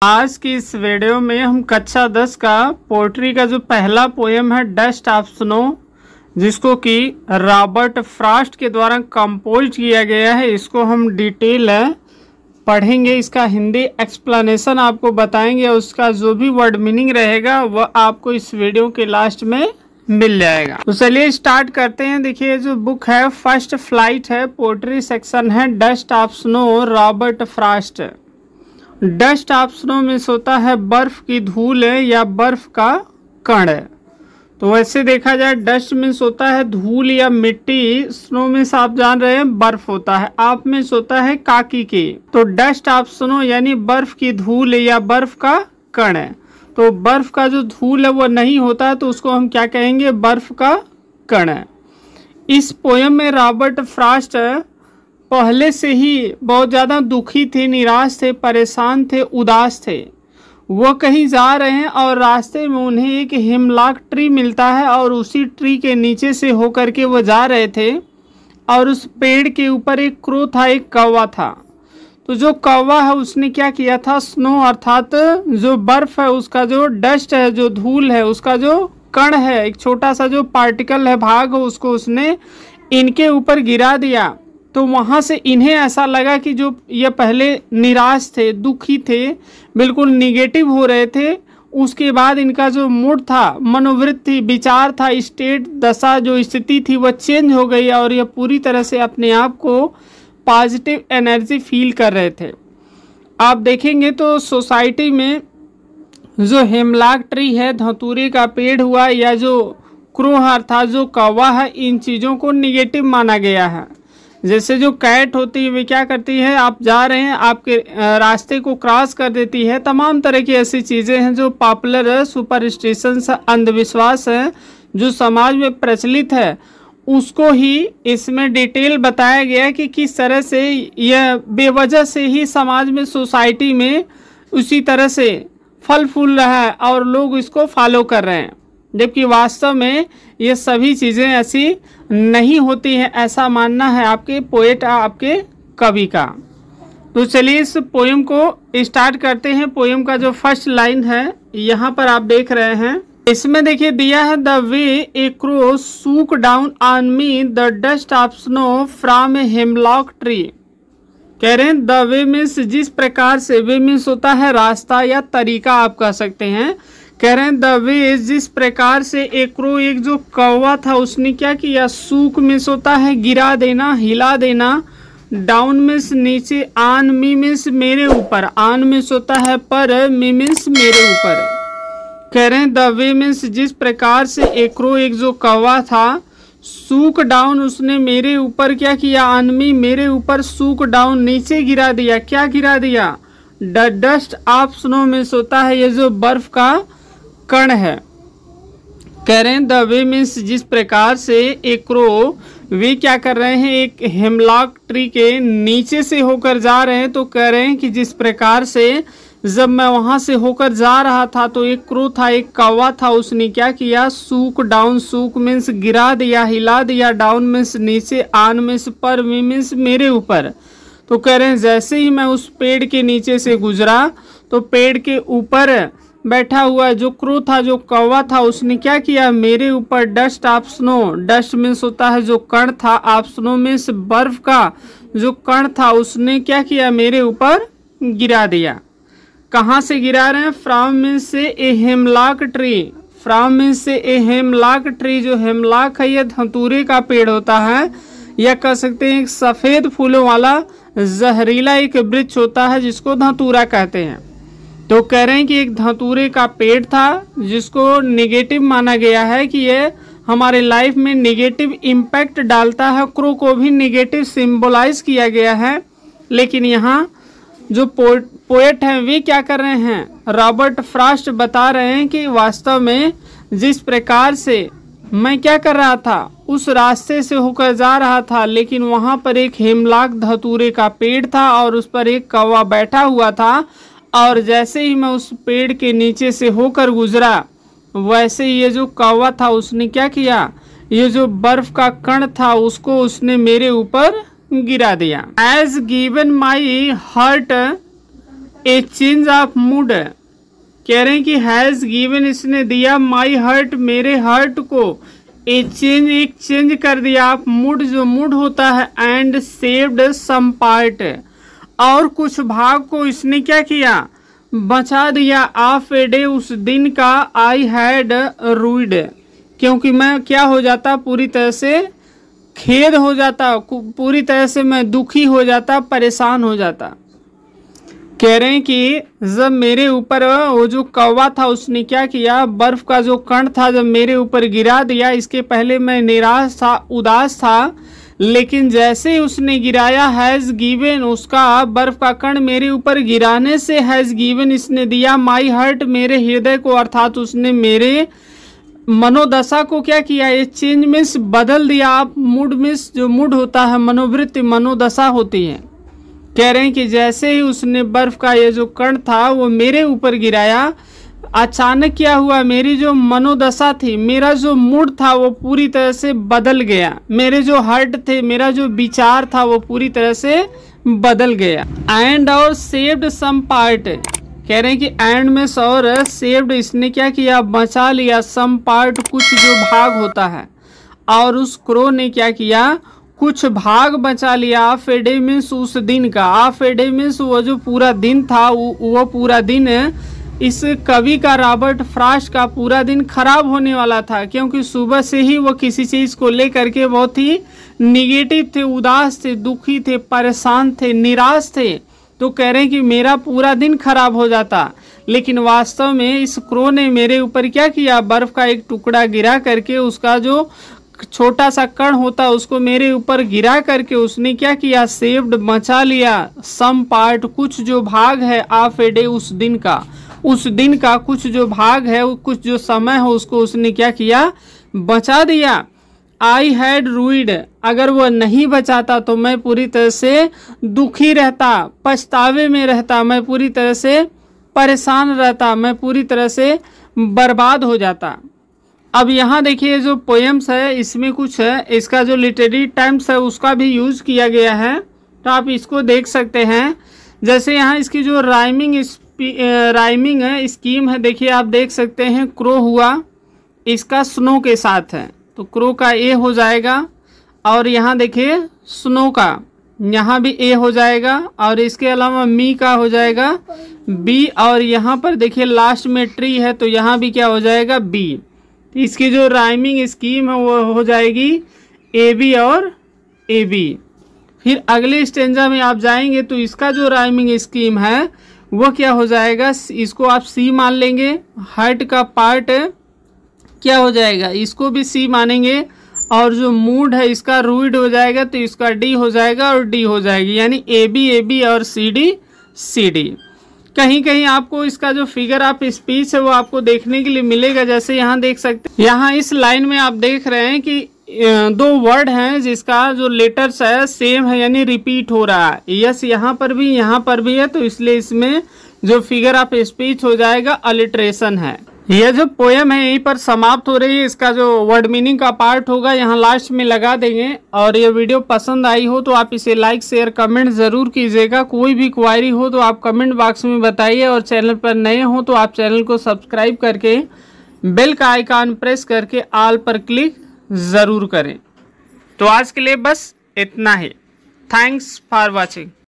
आज की इस वीडियो में हम कक्षा 10 का पोएट्री का जो पहला पोएम है डस्ट ऑफ स्नो, जिसको कि रॉबर्ट फ्रॉस्ट के द्वारा कंपोज किया गया है, इसको हम डिटेल पढ़ेंगे। इसका हिंदी एक्सप्लेनेशन आपको बताएंगे, उसका जो भी वर्ड मीनिंग रहेगा वह आपको इस वीडियो के लास्ट में मिल जाएगा। तो चलिए स्टार्ट करते हैं। देखिए जो बुक है फर्स्ट फ्लाइट है, पोएट्री सेक्शन है dust of snow, Robert Frost. Dust of snow में होता है बर्फ की धूल या बर्फ का कण। तो वैसे देखा जाए डस्ट में होता है धूल या मिट्टी, स्नो में आप जान रहे हैं बर्फ होता है, आप में होता है काकी की। तो डस्ट ऑफ स्नो यानी बर्फ की धूल या बर्फ का कण। तो बर्फ का जो धूल है वो नहीं होता है तो उसको हम क्या कहेंगे, बर्फ का कण। इस पोयम में रॉबर्ट फ्रॉस्ट पहले से ही बहुत ज़्यादा दुखी थे, निराश थे, परेशान थे, उदास थे। वो कहीं जा रहे हैं और रास्ते में उन्हें एक हिमलॉक ट्री मिलता है और उसी ट्री के नीचे से होकर के वो जा रहे थे और उस पेड़ के ऊपर एक क्रो था, एक कौवा था। तो जो कौवा है उसने क्या किया था, स्नो अर्थात जो बर्फ़ है उसका जो डस्ट है, जो धूल है, उसका जो कण है, एक छोटा सा जो पार्टिकल है, भाग हो, उसको उसने इनके ऊपर गिरा दिया। तो वहाँ से इन्हें ऐसा लगा कि जो ये पहले निराश थे, दुखी थे, बिल्कुल निगेटिव हो रहे थे, उसके बाद इनका जो मूड था, मनोवृत्ति, विचार था, स्टेट, दशा, जो स्थिति थी वह चेंज हो गई और यह पूरी तरह से अपने आप को पॉजिटिव एनर्जी फील कर रहे थे। आप देखेंगे तो सोसाइटी में जो हिमलॉक ट्री है, धतूरे का पेड़ हुआ या जो क्रो अर्थात जो कौवा है, इन चीज़ों को निगेटिव माना गया है। जैसे जो कैट होती है वे क्या करती है, आप जा रहे हैं आपके रास्ते को क्रॉस कर देती है। तमाम तरह की ऐसी चीज़ें हैं जो पॉपुलर सुपरस्टिशंस, अंधविश्वास है जो समाज में प्रचलित है, उसको ही इसमें डिटेल बताया गया कि किस तरह से यह बेवजह से ही समाज में, सोसाइटी में उसी तरह से फल फूल रहा है और लोग इसको फॉलो कर रहे हैं, जबकि वास्तव में ये सभी चीज़ें ऐसी नहीं होती हैं, ऐसा मानना है आपके पोएट, आपके कवि का। तो चलिए इस पोएम को स्टार्ट करते हैं। पोएम का जो फर्स्ट लाइन है यहाँ पर आप देख रहे हैं, इसमें देखिए दिया है the way a crow shook down on me the dust of snow from a hemlock tree. कह रहे हैं द वे मीन्स जिस प्रकार से, वे मीन्स होता है रास्ता या तरीका आप कह सकते हैं। कह रहे हैं द वे जिस प्रकार से एक क्रो, एक जो कौवा था, उसने क्या किया, सूक मिस होता है गिरा देना, हिला देना, डाउन मिस नीचे, आन मी मिस मेरे ऊपर, आन मिस होता है पर, मी मिस मेरे ऊपर। कह रहे हैं द वे मिस जिस प्रकार से एक क्रो, एक जो कौवा था, सूक डाउन उसने मेरे ऊपर क्या किया, आन मी मेरे ऊपर, सूक डाउन नीचे गिरा दिया। क्या गिरा दिया, the dust of snow miss होता है ये जो बर्फ का कण है। कह रहे हैं द वे मीन्स जिस प्रकार से एक क्रो, वे क्या कर रहे हैं, एक हिमलॉक ट्री के नीचे से होकर जा रहे हैं। तो कह रहे हैं कि जिस प्रकार से जब मैं वहां से होकर जा रहा था तो एक क्रो था, एक कौवा था, उसने क्या किया, सूक डाउन, सूक मीन्स गिरा दिया, हिला दिया, डाउन मीन्स नीचे, आन मीन्स पर, मी मीन्स मेरे ऊपर। तो कह रहे हैं जैसे ही मैं उस पेड़ के नीचे से गुजरा तो पेड़ के ऊपर बैठा हुआ जो क्रो था, जो कौवा था, उसने क्या किया, मेरे ऊपर dust of snow, dust means होता है जो कण था, ऑफ स्नो मीन्स बर्फ का जो कण था, उसने क्या किया, मेरे ऊपर गिरा दिया। कहाँ से गिरा रहे हैं, फ्रॉम मीन्स से ए हिमलॉक ट्री, फ्रॉम मीन्स से ए हिमलॉक ट्री, जो हिमलॉक है यह धतूरे का पेड़ होता है, या कह सकते हैं एक सफ़ेद फूलों वाला जहरीला एक वृक्ष होता है जिसको धतूरा कहते हैं। तो कह रहे हैं कि एक धतूरे का पेड़ था जिसको नेगेटिव माना गया है कि ये हमारे लाइफ में नेगेटिव इम्पैक्ट डालता है, क्रो को भी नेगेटिव सिंबलाइज किया गया है। लेकिन यहाँ जो पोएट हैं वे क्या कर रहे हैं, रॉबर्ट फ्रॉस्ट बता रहे हैं कि वास्तव में जिस प्रकार से मैं क्या कर रहा था, उस रास्ते से होकर जा रहा था, लेकिन वहाँ पर एक हिमलॉक धतूरे का पेड़ था और उस पर एक कौवा बैठा हुआ था, और जैसे ही मैं उस पेड़ के नीचे से होकर गुजरा वैसे ही ये जो कौवा था उसने क्या किया, ये जो बर्फ का कण था उसको उसने मेरे ऊपर गिरा दिया। As given my hurt a change of mood, कह रहे हैं कि हैज गिवन, इसने दिया, माई हर्ट, मेरे हर्ट को, ए चेंज, एक चेंज कर दिया आप मूड, जो मूड होता है, एंड सेव्ड सम पार्ट, और कुछ भाग को इसने क्या किया, बचा दिया, ऑफ ए डे, उस दिन का, आई हैड रूइड, क्योंकि मैं क्या हो जाता, पूरी तरह से खेद हो जाता, पूरी तरह से मैं दुखी हो जाता, परेशान हो जाता। कह रहे हैं कि जब मेरे ऊपर वो जो कौवा था उसने क्या किया, बर्फ का जो कण था जब मेरे ऊपर गिरा दिया, इसके पहले मैं निराश था, उदास था, लेकिन जैसे ही उसने गिराया, हैज़ गिवन, उसका बर्फ का कण मेरे ऊपर गिराने से, हैज़ गिवन, इसने दिया, माई हर्ट, मेरे हृदय को, अर्थात उसने मेरे मनोदशा को क्या किया, ये चेंज मीन्स बदल दिया, आप मूड मीन्स जो मूड होता है, मनोवृत्ति, मनोदशा होती है। कह रहे हैं कि जैसे ही उसने बर्फ का ये जो कण था वो मेरे ऊपर गिराया, अचानक क्या हुआ, मेरी जो मनोदशा थी, मेरा जो मूड था वो पूरी तरह से बदल गया, मेरे जो हर्ट थे, मेरा जो विचार था वो पूरी तरह से बदल गया। एंड और सेव्ड सम पार्ट, कह रहे हैं कि एंड में और सेव्ड, इसने क्या किया, बचा लिया, सम पार्ट, कुछ जो भाग होता है, और उस क्रो ने क्या किया, कुछ भाग बचा लिया, ऑफ ए डे मीन्स उस दिन का, ऑफ ए डे मीन्स वो जो पूरा दिन था, वो पूरा दिन इस कवि का, रॉबर्ट फ्रॉस्ट का पूरा दिन खराब होने वाला था, क्योंकि सुबह से ही वो किसी चीज़ को लेकर के बहुत ही निगेटिव थे, उदास थे, दुखी थे, परेशान थे, निराश थे। तो कह रहे हैं कि मेरा पूरा दिन खराब हो जाता, लेकिन वास्तव में इस क्रो ने मेरे ऊपर क्या किया, बर्फ का एक टुकड़ा गिरा करके, उसका जो छोटा सा कण होता उसको मेरे ऊपर गिरा करके उसने क्या किया, सेव्ड, बचा लिया, सम पार्ट, कुछ जो भाग है, ऑफ ए डे, उस दिन का, उस दिन का कुछ जो भाग है, कुछ जो समय हो, उसको उसने क्या किया, बचा दिया। आई हैड रूइड, अगर वो नहीं बचाता तो मैं पूरी तरह से दुखी रहता, पछतावे में रहता, मैं पूरी तरह से परेशान रहता, मैं पूरी तरह से बर्बाद हो जाता। अब यहाँ देखिए जो पोएम्स है इसमें कुछ है, इसका जो लिटरेरी टर्म्स है उसका भी यूज किया गया है, तो आप इसको देख सकते हैं। जैसे यहाँ इसकी जो राइमिंग है, स्कीम है, देखिए आप देख सकते हैं, क्रो हुआ, इसका स्नो के साथ है, तो क्रो का ए हो जाएगा, और यहाँ देखिए स्नो का यहाँ भी ए हो जाएगा, और इसके अलावा मी का हो जाएगा बी, और यहाँ पर देखिए लास्ट में ट्री है तो यहाँ भी क्या हो जाएगा, बी। इसकी जो राइमिंग स्कीम है वो हो जाएगी ए बी और ए बी। फिर अगले स्टेंजा में आप जाएंगे तो इसका जो राइमिंग स्कीम है वो क्या हो जाएगा, इसको आप सी मान लेंगे, हर्ट का पार्ट क्या हो जाएगा, इसको भी सी मानेंगे, और जो मूड है इसका रूइड हो जाएगा, तो इसका डी हो जाएगा और डी हो जाएगी, यानी ए बी और सी डी। कहीं कहीं आपको इसका जो फिगर ऑफ स्पीच है वो आपको देखने के लिए मिलेगा। जैसे यहाँ देख सकते हैं, यहाँ इस लाइन में आप देख रहे हैं कि दो वर्ड हैं जिसका जो लेटर्स है सेम है, यानी रिपीट हो रहा है, यस यहाँ पर भी है, तो इसलिए इसमें जो फिगर ऑफ स्पीच हो जाएगा अलिट्रेशन है। यह जो पोएम है यहीं पर समाप्त हो रही है, इसका जो वर्ड मीनिंग का पार्ट होगा यहाँ लास्ट में लगा देंगे। और ये वीडियो पसंद आई हो तो आप इसे लाइक शेयर कमेंट जरूर कीजिएगा। कोई भी क्वायरी हो तो आप कमेंट बॉक्स में बताइए, और चैनल पर नए हो तो आप चैनल को सब्सक्राइब करके बेल का आइकॉन प्रेस करके ऑल पर क्लिक ज़रूर करें। तो आज के लिए बस इतना ही। Thanks for watching.